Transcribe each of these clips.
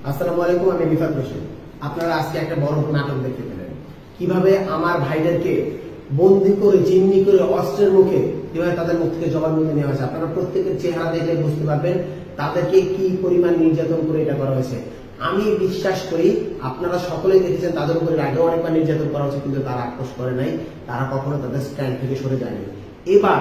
আসসালামু আলাইকুম, আমি রিফাত হোসেন। আপনারা আজকে একটা বড় নাটক দেখতে পেলেন, কিভাবে আমার ভাইদেরকে বন্দি করে জিম্মি করে অস্ত্রের মুখে কিভাবে তাদের মুখ থেকে জবানবন্দি নেওয়া হয়েছে। আপনারা প্রত্যেকের চেহারা দেখলে বুঝতে পারবেন তাদেরকে কি পরিমাণ নির্যাতন করে এটা করা হয়েছে। আমি বিশ্বাস করি আপনারা সকলেই দেখেছেন তাদের উপরে আগেও অনেকবার নির্যাতন করা হয়েছে, কিন্তু তারা আপোষ করে নাই, তারা কখনো তাদের স্ট্যান্ড থেকে সরে যায়নি। এবার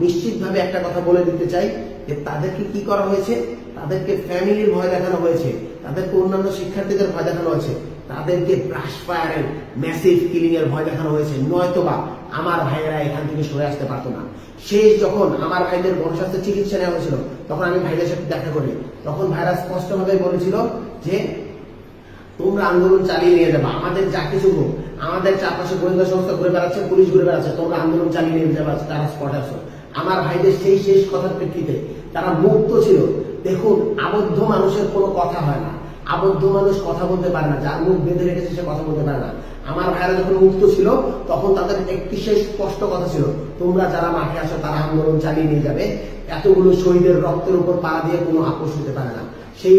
নিশ্চিতভাবে একটা কথা বলে দিতে চাই যে তাদেরকে কি করা হয়েছে, তাদেরকে ফ্যামিলির ভয় দেখানো হয়েছে, তাদেরকে অন্যান্য শিক্ষার্থীদের ভয় দেখানো হয়েছে, তাদেরকে brush fire and massive killing এর ভয় দেখানো হয়েছে। নয়তোবা আমার ভাইয়েরা এখান থেকে সরে আসতে পারতো না। শেষ যখন আমার ভাইদের গণস্বাস্থ্য চিকিৎসা নেওয়া হয়েছিল তখন আমি ভাইদের সাথে দেখা করি, তখন ভাইরা স্পষ্টভাবে বলেছিল যে তোমরা আন্দোলন চালিয়ে নিয়ে যাবে, আমাদের যা কিছু হোক, আমাদের চারপাশে গোয়েন্দা সংস্থা ঘুরে বেড়াচ্ছে, পুলিশ ঘুরে বেড়াচ্ছে, তোমরা আন্দোলন চালিয়ে নিয়ে যাবে, তারা স্পট আসো। আমার ভাইদের সেই শেষ কথার প্রেক্ষিতে তারা মুক্ত ছিল। দেখুন, আবদ্ধ মানুষের কোনো কথা হয় না, আবদ্ধ মানুষ কথা বলতে পারে না, যার মুখ বেঁধে রেখেছে সে কথা বলতে পারে না। আমার ভাইরা যখন মুক্ত ছিল তখন তাদের একটি শেষ স্পষ্ট কথা ছিল, তোমরা যারা মাঠে আসো তারা আন্দোলন চালিয়ে নিয়ে যাবে, এতগুলো শহীদের রক্তের উপর পা দিয়ে কোনো আপোষ হতে পারে না। সেই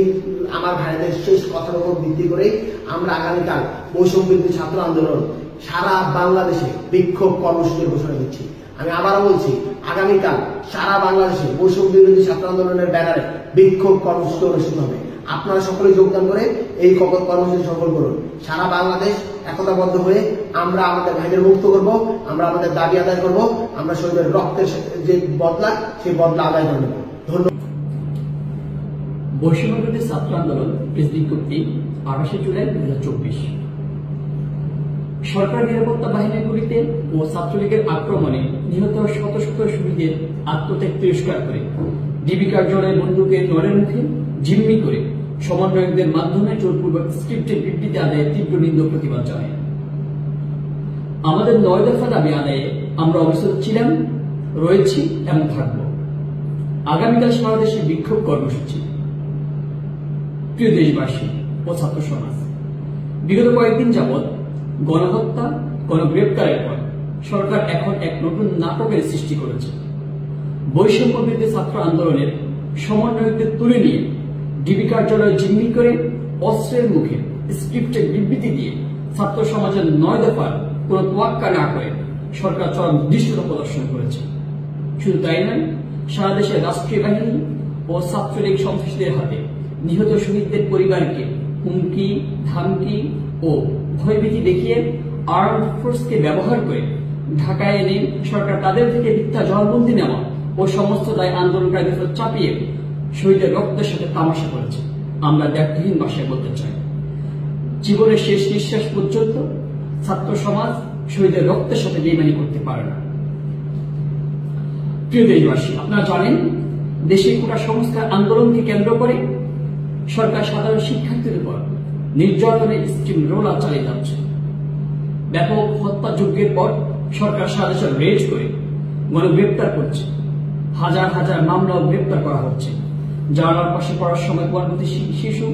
আমার ভাইদের শেষ কথার উপর ভিত্তি করে আমরা আগামীকাল বৈষম্য বিরোধী ছাত্র আন্দোলন সারা বাংলাদেশে বিক্ষোভ কর্মসূচির ঘোষণা দিচ্ছি। আমি আবারও বলছি, আগামীকাল সারা বাংলাদেশে বৈষম্য বিরোধী ছাত্র আন্দোলনের ব্যানারে বিক্ষোভ কর্মসূচি অনুষ্ঠিত হবে। আপনারা সকলে যোগদান করে এই কর্মসূচি সফল করুন। সারা বাংলাদেশ একতাবদ্ধ হয়ে আমরা আমাদের ভাইদের মুক্ত করব, আমরা আমাদের দাবি আদায় করব, আমরা শহীদের রক্তের যে বদলা সেই বদলা আদায় করব। ধন্যবাদ। বৈষম্য বিরোধী ছাত্র আন্দোলন প্রেস বিজ্ঞপ্তি 28 জুলাই 2024। সরকার নিরাপত্তা বাহিনীগুলিতে ও ছাত্রলীগের আক্রমণে নিহত শত শত শহীদের আত্মত্যাগ তিরস্কার করে ডিবি কার্যালয়ে বন্দুকের নড়ের মুখে জিম্মি করে সমন্বয়কদের মাধ্যমে জোরপূর্বক স্ক্রিপ্টের বিবৃতি আদায়ে তীব্র নিন্দা প্রতিবাদ জানায়। আমাদের 9 দফা দাবি আদায়ে আমরা অবিচল ছিলাম, রয়েছি এবং থাকব। আগামীকাল সারা দেশে বিক্ষোভ কর্মসূচি। প্রিয় দেশবাসী ও ছাত্র সমাজ, বিগত কয়েকদিন যাবৎ গণহত্যা, গণগ্রেপ্তারের পর সরকার এখন এক নতুন নাটকের সৃষ্টি করেছে। বৈষম্য বিরোধী ছাত্র আন্দোলনের সমন্বয়কদের তুলে নিয়ে ডিবি কার্যালয়ে জিম্মি করে অস্ত্রের মুখে স্ক্রিপ্টের বিবৃতি দিয়ে ছাত্র সমাজের 9 দফার কোন তোয়াক্কা না করে সরকার চরম দৃশ্যতা প্রদর্শন করেছে। শুধু তাই নয়, সারা দেশের রাষ্ট্রীয় বাহিনী ও ছাত্রলীগ সন্ত্রাসীদের হাতে নিহত শহীদদের পরিবারকে হুমকি, ধামকি ও ভয়ভীতি দেখিয়ে আর্মড ফোর্সকে ব্যবহার করে ঢাকায় এনে সরকার তাদের থেকে মিথ্যা জবানবন্দি নেওয়া ও সমস্ত দায় আন্দোলনকারীদের উপর চাপিয়ে শহীদের রক্তের সাথে তামাশা করেছে। আমরা দ্ব্যর্থহীন ভাষায় বলতে চাই, জীবনের শেষ নিঃশ্বাস পর্যন্ত ছাত্র সমাজ শহীদের রক্তের সাথে বেইমানি করতে পারে না। প্রিয় দেশবাসী, আপনারা জানেন দেশে কোটা সংস্কার আন্দোলনকে কেন্দ্র করে সরকার সাধারণ শিক্ষার্থীদের উপর নির্যাতনের স্টিম রোলার চালিয়ে যাচ্ছে। ব্যাপক হত্যাযজ্ঞের পর সরকার সারা দেশে রেড করে গণগ্রেপ্তার করছে, হাজার হাজার মামলাও গ্রেপ্তার করা হচ্ছে। জানালার পাশে পড়ার সময় গর্ভবতী শিশু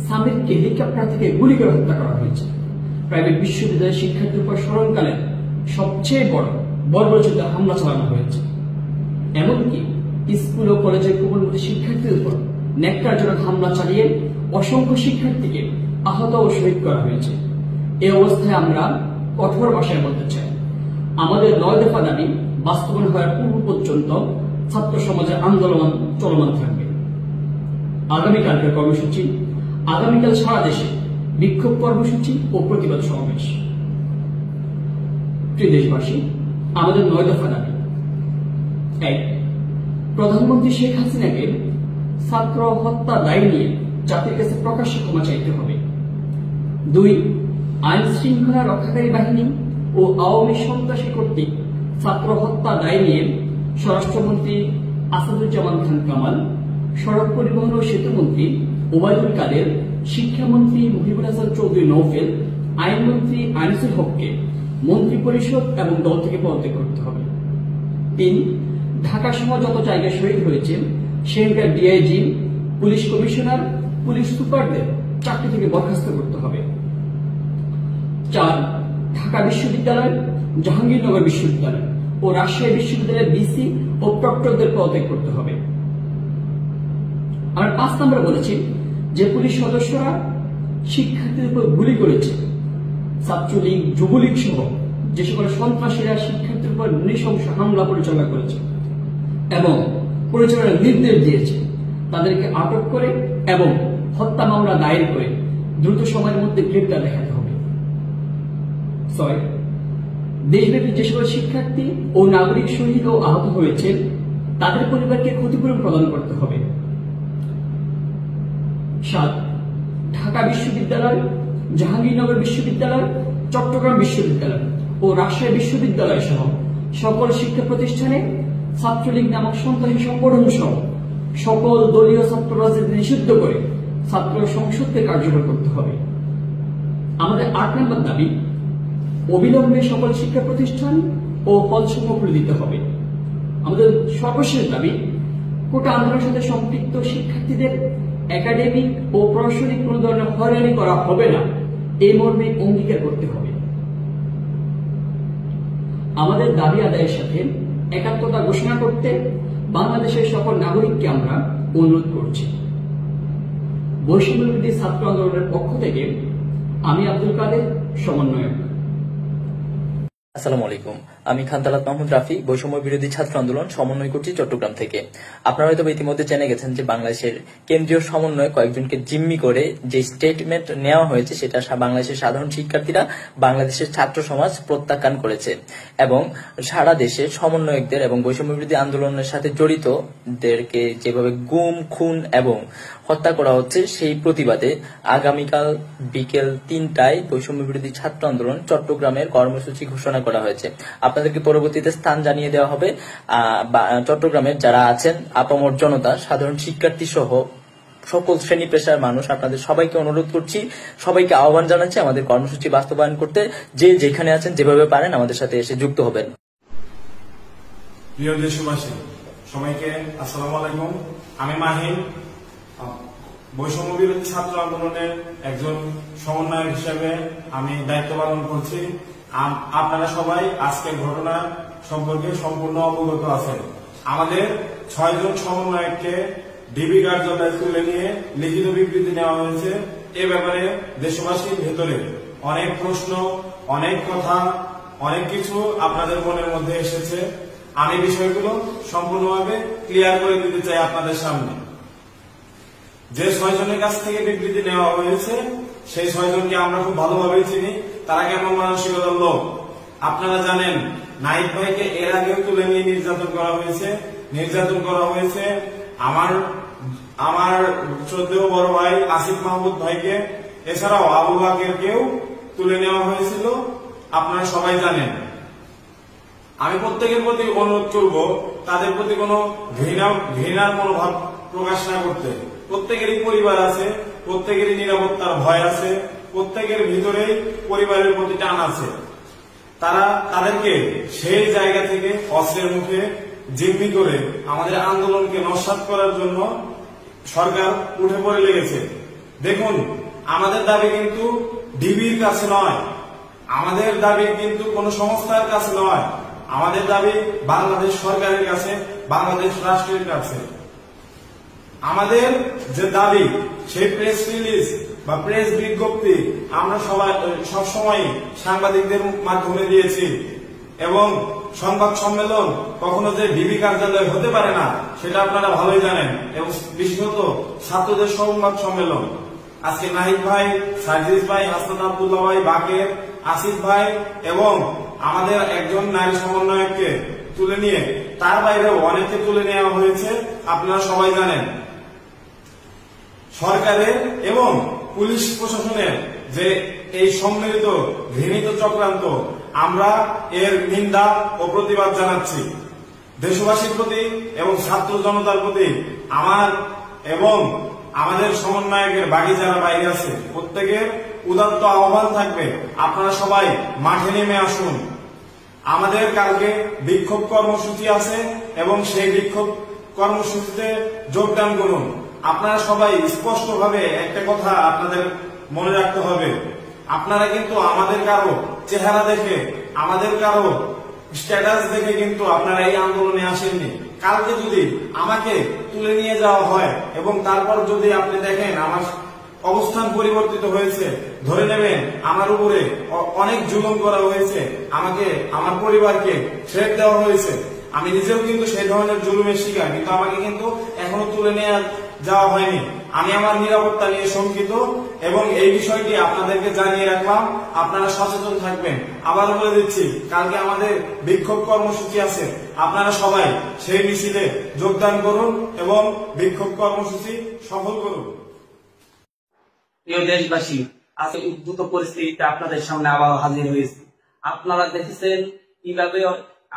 সামিরকে হেলিকপ্টার থেকে গুলি করে হত্যা করা হয়েছে। প্রাইভেট বিশ্ববিদ্যালয়ের শিক্ষার্থীর উপর স্মরণকালের সবচেয়ে বড় বর্বরচিত হামলা চালানো হয়েছে। এমনকি স্কুল ও কলেজের কোমলমতি শিক্ষার্থীদের উপর ন্যাক্কারজনক হামলা চালিয়ে অসংখ্য শিক্ষার্থীকে আহত ও শহীদ করা হয়েছে। এই অবস্থায় আমরা কঠোর ভাষায় বলতে চাই, আমাদের 9 দফা দাবি বাস্তবায়ন হওয়ার পূর্ব পর্যন্ত ছাত্র সমাজের আন্দোলন চলমান থাকবে। আগামীকালকের কর্মসূচি, আগামীকাল সারা দেশে বিক্ষোভ কর্মসূচি ও প্রতিবাদ সমাবেশ। প্রিয় দেশবাসী, আমাদের 9 দফা দাবি: 1. প্রধানমন্ত্রী শেখ হাসিনাকে ছাত্র হত্যা দায় নিয়ে জাতির কাছে প্রকাশ্যে ক্ষমা চাইতে হবে। 2. আইন শৃঙ্খলা রক্ষাকারী বাহিনী ও আওয়ামী সন্ত্রাসী কর্তৃক ছাত্র হত্যা দায় নিয়ে স্বরাষ্ট্রমন্ত্রী আসাদুজ্জামান খান কামাল, সড়ক পরিবহন ও সেতুমন্ত্রী ওবায়দুল কাদের, শিক্ষামন্ত্রী মুহিবুল হাসান চৌধুরী নওফেল, আইনমন্ত্রী আনিসুল হককে মন্ত্রী পরিষদ এবং দল থেকে পদত্যাগ করতে হবে। 3. ঢাকা সহ যত জায়গায় শহীদ হয়েছে সেখানকার ডিআইজি, পুলিশ কমিশনার, পুলিশ সুপারদের চাকরি থেকে বরখাস্ত করতে হবে। 4. ঢাকা বিশ্ববিদ্যালয়, জাহাঙ্গীরনগর বিশ্ববিদ্যালয় ও রাজশাহী বিশ্ববিদ্যালয়ের বিসি ও প্রক্টরদের পদত্যাগ করতে হবে। আর 5 নম্বরে বলেছি, যে পুলিশ সদস্যরা শিক্ষার্থীদের উপর গুলি করেছে, ছাত্রলীগ, যুবলীগ সহ যে সকল সন্ত্রাসীরা শিক্ষার্থীর উপর নৃশংস হামলা পরিচালনা করেছে এবং পরিচালনার নির্দেশ দিয়েছে, তাদেরকে আটক করে এবং হত্যা মামলা দায়ের করে দ্রুত সময়ের মধ্যে গ্রেপ্তার দেখাতে হবে। 6, দেশব্যাপী যে সকল শিক্ষার্থী ও নাগরিক শহীদ ও আহত হয়েছে তাদের পরিবারকে ক্ষতিপূরণ প্রদান করতে হবে। 7, ঢাকা বিশ্ববিদ্যালয়, জাহাঙ্গীরনগর বিশ্ববিদ্যালয়, চট্টগ্রাম বিশ্ববিদ্যালয় ও রাজশাহী বিশ্ববিদ্যালয় সহ সকল শিক্ষা প্রতিষ্ঠানে ছাত্রলীগ নামক সন্ত্রাসী সংগঠন সহ সকল দলীয় ছাত্র রাজনীতি নিষিদ্ধ করে ছাত্র সংসদকে কার্যকর করতে হবে। আমাদের 8 নম্বর দাবি, অবিলম্বে সকল শিক্ষা প্রতিষ্ঠান ও হলসমূহ খুলে দিতে হবে। আমাদের সর্বশেষ দাবি, কোটা আন্দোলনের সাথে সম্পৃক্ত শিক্ষার্থীদের একাডেমিক ও প্রশাসনিক কোন ধরনের হয়রানি করা হবে না, এই মর্মে অঙ্গীকার করতে হবে। আমাদের দাবি আদায়ের সাথে একাত্মতা ঘোষণা করতে বাংলাদেশের সকল নাগরিককে আমরা অনুরোধ করছি। বৈষম্যবিরোধী ছাত্র আন্দোলনের পক্ষ থেকে আমি আব্দুল কাদের, সমন্বয়ক। আসসালামু আলাইকুম, আমি খানতালাত মাহমুদ রাফি, বৈষম্য বিরোধী ছাত্র আন্দোলন সমন্বয় করছি চট্টগ্রাম থেকে। আপনারা হয়তো ইতিমধ্যে জেনে গেছেন যে বাংলাদেশের কেন্দ্রীয় সমন্বয় কয়েকজনকে জিম্মি করে যে স্টেটমেন্ট নেওয়া হয়েছে সেটা বাংলাদেশের সাধারণ শিক্ষার্থীরা, বাংলাদেশের ছাত্র সমাজ প্রত্যাখ্যান করেছে এবং সারা দেশে সমন্বয়কদের এবং বৈষম্য বিরোধী আন্দোলনের সাথে জড়িতদেরকে যেভাবে গুম, খুন এবং হত্যা করা হচ্ছে সেই প্রতিবাদে আগামীকাল বিকেল 3টায় বৈষম্য বিরোধী ছাত্র আন্দোলন চট্টগ্রামের কর্মসূচি ঘোষণা করা হয়েছে। আপনাদেরকে পরবর্তীতে স্থান জানিয়ে দেওয়া হবে। চট্টগ্রামের যারা আছেন আপামর জনতা, সাধারণ শিক্ষার্থী সহ সকল শ্রেণী পেশার মানুষ, আপনাদের সবাইকে অনুরোধ করছি, সবাইকে আহ্বান জানাচ্ছি আমাদের কর্মসূচি বাস্তবায়ন করতে। যে যেখানে আছেন যেভাবে পারেন আমাদের সাথে এসে যুক্ত হবেন। প্রিয় দেশবাসী, সবাইকে আসসালামু আলাইকুম। আমি মাহিন, বৈষম্য বিরোধী ছাত্র আন্দোলনের একজন সমন্বয়ক হিসেবে আমি দায়িত্ব পালন করছি। আপনারা সবাই আজকের ঘটনা সম্পর্কে সম্পূর্ণ অবগত আছেন। আমাদের 6 জন সমন্বয়ককে ডিবি কার্যালয়ে তুলে নিয়ে লিখিত বিবৃতি নেওয়া হয়েছে। এ ব্যাপারে দেশবাসীর ভেতরে অনেক প্রশ্ন, অনেক কথা, অনেক কিছু আপনাদের মনের মধ্যে এসেছে। আমি বিষয়গুলো সম্পূর্ণভাবে ক্লিয়ার করে দিতে চাই আপনাদের সামনে। যে 6 জনের কাছ থেকে বিবৃতি নেওয়া হয়েছে সেই 6 জনকে আমরা খুব ভালোভাবেই চিনি। তারা কেমন মানসিকতার লোক আপনারা জানেন। নাহিদ ভাইকে এর আগেও তুলে নিয়ে নির্যাতন করা হয়েছে। আমার শ্রদ্ধেয় বড় ভাই আসিফ মাহমুদ ভাইকে, এছাড়াও আবু বাকেরকেও তুলে নেওয়া হয়েছিল, আপনারা সবাই জানেন। আমি প্রত্যেকের প্রতি অনুরোধ করব তাদের প্রতি কোনো ঘৃণার মনোভাব প্রকাশ না করতে। প্রত্যেকেরই পরিবার আছে, প্রত্যেকেরই নিরাপত্তার ভয় আছে, প্রত্যেকের ভিতরেই পরিবারের প্রতি টান আছে। তাদেরকে সেই জায়গা থেকে অস্ত্রের মুখে জিম্মি করে আমাদের আন্দোলনকে নস্যাৎ করার জন্য সরকার উঠে পড়ে লেগেছে। দেখুন, আমাদের দাবি কিন্তু ডিবির কাছে নয়, আমাদের দাবি কিন্তু কোন সংস্থার কাছে নয়, আমাদের দাবি বাংলাদেশ সরকারের কাছে, বাংলাদেশ রাষ্ট্রের কাছে। আমাদের যে দাবি সেই প্রেস রিলিজ বা প্রেস বিজ্ঞপ্তি আমরা সবসময় সাংবাদিকদের মাধ্যমে দিয়েছি এবং সংবাদ সম্মেলন কখনো যে ডিবি কার্যালয় হতে পারে না সেটা আপনারা ভালোই জানেন। এবং বিশেষত ছাত্রদের সংবাদ সম্মেলন আজকে নাহিদ ভাই, সাজিদ ভাই, হাসান আব্দুল্লাহ ভাই, বাকের, আসিফ ভাই এবং আমাদের একজন নারী সমন্বয়ককে তুলে নিয়ে, তার বাইরেও অনেককে তুলে নেওয়া হয়েছে, আপনারা সবাই জানেন। সরকারের এবং পুলিশ প্রশাসনের যে এই সম্মিলিত ঘৃণিত চক্রান্ত, আমরা এর নিন্দা ও প্রতিবাদ জানাচ্ছি। দেশবাসীর প্রতি এবং ছাত্র জনতার প্রতি আমার এবং আমাদের সমন্বয়কের বাকি যারা বাইরে আছে প্রত্যেকের উদাত্ত আহ্বান থাকবে, আপনারা সবাই মাঠে নেমে আসুন। আমাদের কালকে বিক্ষোভ কর্মসূচি আছে এবং সেই বিক্ষোভ কর্মসূচিতে যোগদান করুন। আপনারা সবাই স্পষ্টভাবে একটা কথা আপনাদের মনে রাখতে হবে, আপনারা কিন্তু আমাদের কারো চেহারা দেখে, আমাদের কারো স্ট্যাটাস দেখে কিন্তু আপনারা এই আন্দোলনে আসেননি। কালকে যদি আমাকে তুলে নিয়ে যাওয়া হয় এবং তারপর যদি আপনি দেখেন আমার অবস্থান পরিবর্তিত হয়েছে। ধরে নেবেন আমার উপরে অনেক জুলুম করা হয়েছে, আমাকে আমার পরিবারকে থ্রেট দেওয়া হয়েছে। আমি নিজেও কিন্তু সেই ধরনের জুলুমের শিকার, কিন্তু আমাকে কিন্তু এখনো তুলে নিয়ে যাওয়া হয়নি। আমি আমার নিরাপত্তা নিয়ে শঙ্কিত এবং এই বিষয়টি আপনাদেরকে জানিয়ে রাখলাম, আপনারা সচেতন থাকবেন। আবার বলে দিচ্ছি, কালকে আমাদের বিক্ষোভ কর্মসূচি আছে, আপনারা সবাই সেই মিছিলে যোগদান করুন এবং বিক্ষোভ কর্মসূচি সফল করুন। প্রিয় দেশবাসী, আজকে উদ্ভূত পরিস্থিতিতে আপনাদের সামনে আবার হাজির হয়েছি। আপনারা দেখেছেন কিভাবে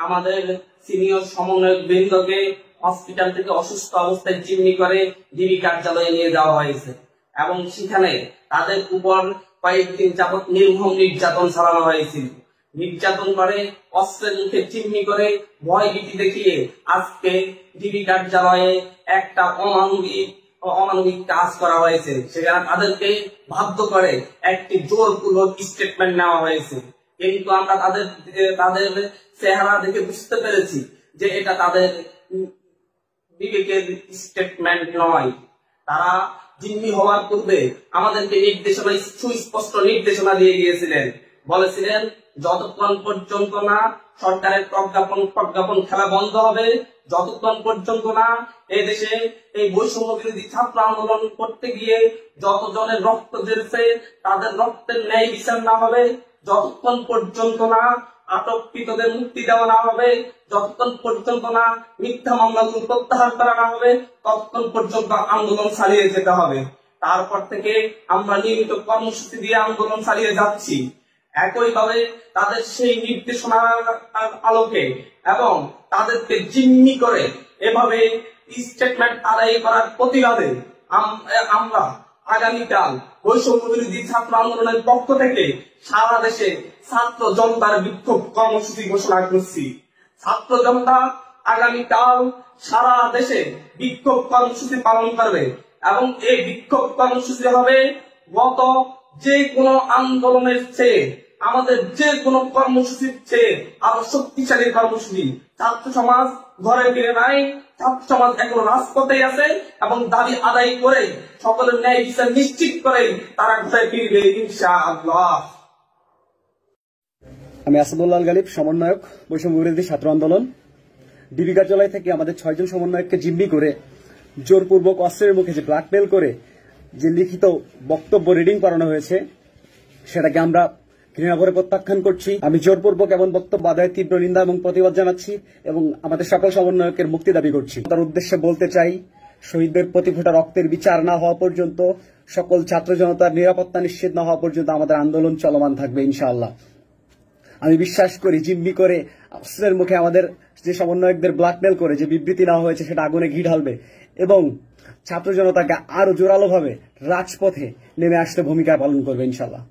আমাদের সিনিয়র সমন্বয়ক বৃন্দকে হসপিটাল থেকে অসুস্থ অবস্থায় জিম্মি করে ডিবি কার্যালয়ে নিয়ে যাওয়া হয়েছে এবং সেখানে তাদের উপর কয়েকদিন যাবৎ নির্মম নির্যাতন চালানো হয়েছিল। নির্যাতন করে অস্ত্রের মুখে জিম্মি করে ভয় ভীতি দেখিয়ে আজকে ডিবি কার্যালয়ে একটা অমানবিক কাজ করা হয়েছে। সেখানে তাদেরকে বাধ্য করে একটি জোরপূর্বক স্টেটমেন্ট নেওয়া হয়েছে, কিন্তু আমরা তাদের চেহারা দেখে বুঝতে পেরেছি যে এটা তাদের বিবেকের স্টেটমেন্ট নয়। তারা জিম্মি হওয়ার পূর্বে আমাদেরকে নির্দেশনা, সুস্পষ্ট নির্দেশনা দিয়ে গিয়েছিলেন। বলেছিলেন যতক্ষণ পর্যন্ত না সরকারের প্রজ্ঞাপন খেলা বন্ধ হবে, যতক্ষণ পর্যন্ত না এদেশে এই বৈষম্য বিরোধী ছাত্র আন্দোলন করতে গিয়ে যতজনের রক্ত ঝরেছে তাদের রক্তের ন্যায় বিচার না হবে, যতক্ষণ পর্যন্ত না আটককৃতদের মুক্তি দেওয়া না হবে, যতক্ষণ পর্যন্ত না মিথ্যা মামলাগুলো প্রত্যাহার করা না হবে, ততক্ষণ পর্যন্ত আন্দোলন চালিয়ে যেতে হবে। তারপর থেকে আমরা নিয়মিত কর্মসূচি দিয়ে আন্দোলন চালিয়ে যাচ্ছি। একইভাবে তাদের সেই নির্দেশনার আলোকে এবং তাদেরকে জিম্মি করে এভাবে স্টেটমেন্ট আদায় করার প্রতিবাদে আমরা আগামীকাল বৈষম্য বিরোধী ছাত্র আন্দোলনের পক্ষ থেকে সারা দেশে ছাত্র জনতার বিক্ষোভ কর্মসূচি ঘোষণা করছি। ছাত্র জনতা আগামীকাল সারা দেশে বিক্ষোভ কর্মসূচি পালন করবে এবং এই বিক্ষোভ কর্মসূচি হবে গত যে কোনো আন্দোলনের চেয়ে, আমাদের যে কোনো কর্মসূচির চেয়ে আরো শক্তিশালী কর্মসূচি। ছাত্র সমাজ ঘরে ফিরে নাই, ছাত্র সমাজ এখনো রাজপথে আছে এবং দাবি আদায় করে সকলের ন্যায় বিচার নিশ্চিত করে তারা ঘরে ফিরবে ইনশাআল্লাহ। আমি আসাদুল্লাহ গালিব, সমন্বয়ক বৈষম্য বিরোধী ছাত্র আন্দোলন। ডিবি কার্যালয় থেকে আমাদের 6 জন সমন্বয়ককে জিম্মি করে জোরপূর্বক অস্ত্রের মুখে যে ব্ল্যাকমেল করে যে লিখিত বক্তব্য রিডিং করানো হয়েছে, সেটাকে আমরা ঘৃণা করে প্রত্যাখ্যান করছি। আমি জোরপূর্বক এমন বক্তব্য আদায়ের তীব্র নিন্দা এবং প্রতিবাদ জানাচ্ছি এবং আমাদের সকল সমন্বয়কের মুক্তি দাবি করছি। তার উদ্দেশ্যে বলতে চাই, শহীদদের প্রতি ফোঁটা রক্তের বিচার না হওয়া পর্যন্ত, সকল ছাত্র জনতার নিরাপত্তা নিশ্চিত না হওয়া পর্যন্ত আমাদের আন্দোলন চলমান থাকবে ইনশাআল্লাহ। আমি বিশ্বাস করি জিম্মি করে অস্ত্রের মুখে আমাদের যে সমন্বয়কদের ব্ল্যাকমেল করে যে বিবৃতি নেওয়া হয়েছে সেটা আগুনে ঘি ঢালবে এবং ছাত্র জনতাকে আরো জোরালোভাবে রাজপথে নেমে আসতে ভূমিকা পালন করবে ইনশাআল্লাহ।